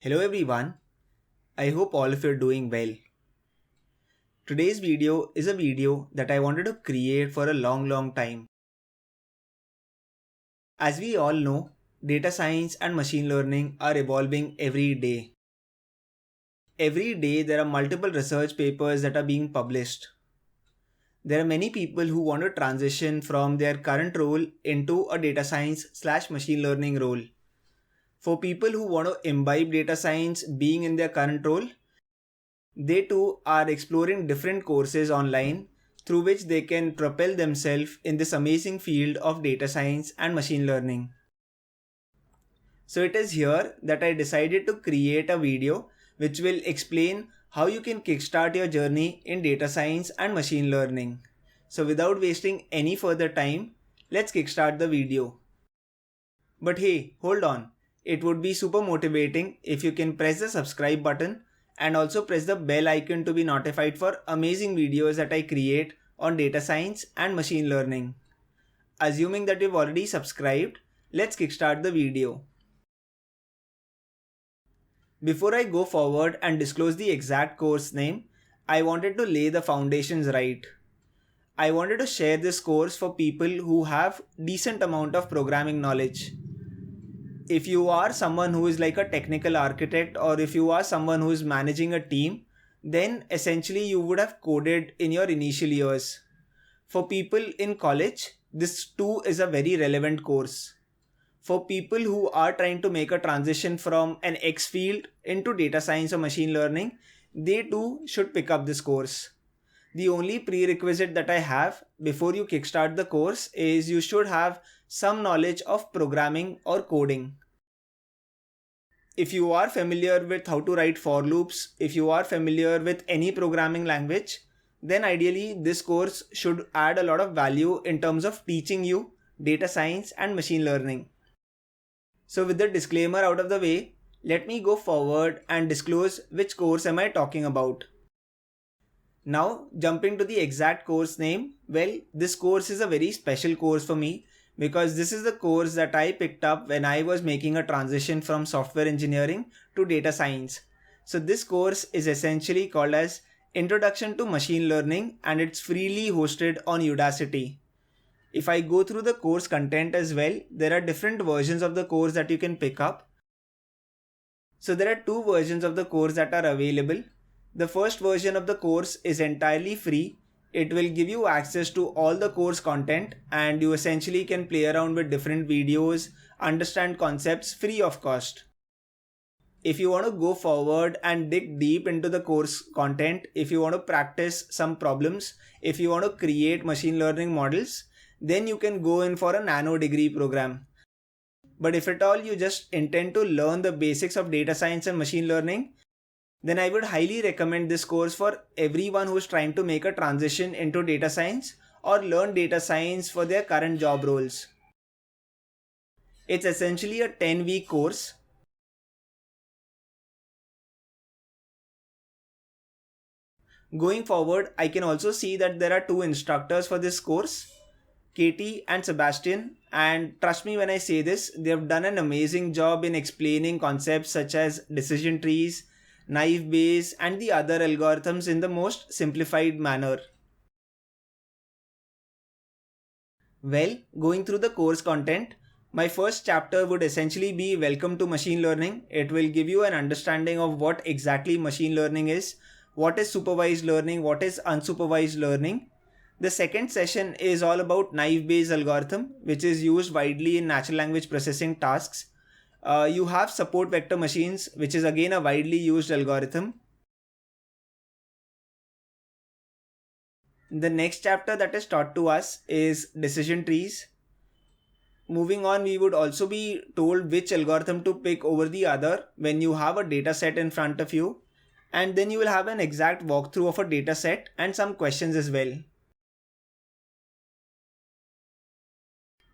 Hello everyone, I hope all of you are doing well. Today's video is a video that I wanted to create for a long time. As we all know, data science and machine learning are evolving every day. Every day there are multiple research papers that are being published. There are many people who want to transition from their current role into a data science / machine learning role. For people who want to imbibe data science being in their current role, they too are exploring different courses online through which they can propel themselves in this amazing field of data science and machine learning. So it is here that I decided to create a video which will explain how you can kickstart your journey in data science and machine learning. So without wasting any further time, let's kickstart the video. But hey, hold on. It would be super motivating if you can press the subscribe button and also press the bell icon to be notified for amazing videos that I create on data science and machine learning. Assuming that you've already subscribed, let's kickstart the video. Before I go forward and disclose the exact course name, I wanted to lay the foundations right. I wanted to share this course for people who have decent amount of programming knowledge. If you are someone who is like a technical architect, or if you are someone who is managing a team, then essentially you would have coded in your initial years. For people in college, this too is a very relevant course. For people who are trying to make a transition from an X field into data science or machine learning, they too should pick up this course. The only prerequisite that I have before you kickstart the course is you should have some knowledge of programming or coding. If you are familiar with how to write for loops, if you are familiar with any programming language, then ideally this course should add a lot of value in terms of teaching you data science and machine learning. So with the disclaimer out of the way, let me go forward and disclose which course am I talking about. Now jumping to the exact course name, well, this course is a very special course for me because this is the course that I picked up when I was making a transition from software engineering to data science. So this course is essentially called as Introduction to Machine Learning, and it's freely hosted on Udacity. If I go through the course content as well, there are different versions of the course that you can pick up. So there are two versions of the course that are available. The first version of the course is entirely free. It will give you access to all the course content, and you essentially can play around with different videos, understand concepts free of cost. If you want to go forward and dig deep into the course content, if you want to practice some problems, if you want to create machine learning models, then you can go in for a nano degree program. But if at all you just intend to learn the basics of data science and machine learning, then I would highly recommend this course for everyone who is trying to make a transition into data science or learn data science for their current job roles. It's essentially a 10-week course. Going forward, I can also see that there are two instructors for this course, Katie and Sebastian, and trust me when I say this, they have done an amazing job in explaining concepts such as decision trees, naive Bayes, and the other algorithms in the most simplified manner. Well, going through the course content, my first chapter would essentially be Welcome to Machine Learning. It will give you an understanding of what exactly machine learning is, what is supervised learning, what is unsupervised learning. The second session is all about naive Bayes algorithm, which is used widely in natural language processing tasks. You have support vector machines, which is again a widely used algorithm. The next chapter that is taught to us is decision trees. Moving on, we would also be told which algorithm to pick over the other when you have a data set in front of you. And then you will have an exact walkthrough of a data set and some questions as well.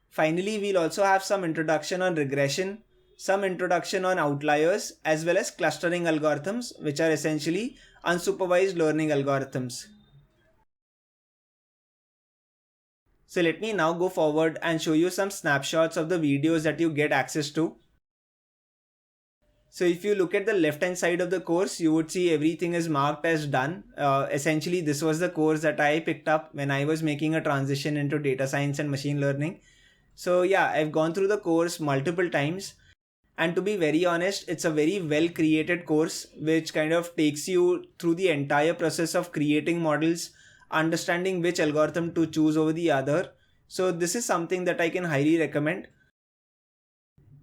Finally, we'll also have some introduction on regression, some introduction on outliers, as well as clustering algorithms, which are essentially unsupervised learning algorithms. So let me now go forward and show you some snapshots of the videos that you get access to. So if you look at the left hand side of the course, you would see everything is marked as done. Essentially, this was the course that I picked up when I was making a transition into data science and machine learning. So yeah, I've gone through the course multiple times. And to be very honest, it's a very well created course which kind of takes you through the entire process of creating models, understanding which algorithm to choose over the other. So this is something that I can highly recommend.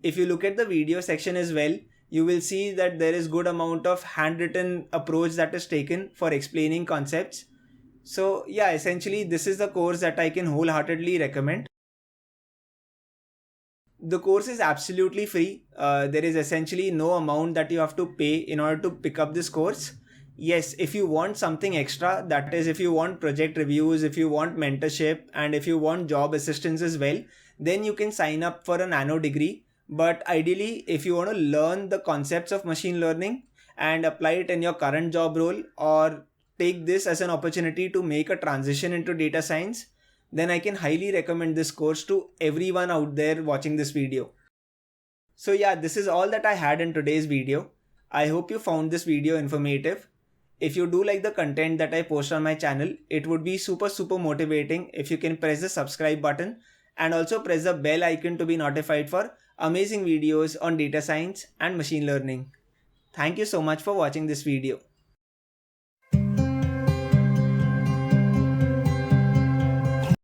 If you look at the video section as well, you will see that there is good amount of handwritten approach that is taken for explaining concepts. So yeah, essentially this is the course that I can wholeheartedly recommend. The course is absolutely free. There is essentially no amount that you have to pay in order to pick up this course. Yes, if you want something extra, that is, if you want project reviews, if you want mentorship, and if you want job assistance as well, then you can sign up for a nano degree. But ideally, if you want to learn the concepts of machine learning and apply it in your current job role, or take this as an opportunity to make a transition into data science, then I can highly recommend this course to everyone out there watching this video. So yeah, this is all that I had in today's video. I hope you found this video informative. If you do like the content that I post on my channel, it would be super motivating if you can press the subscribe button and also press the bell icon to be notified for amazing videos on data science and machine learning. Thank you so much for watching this video.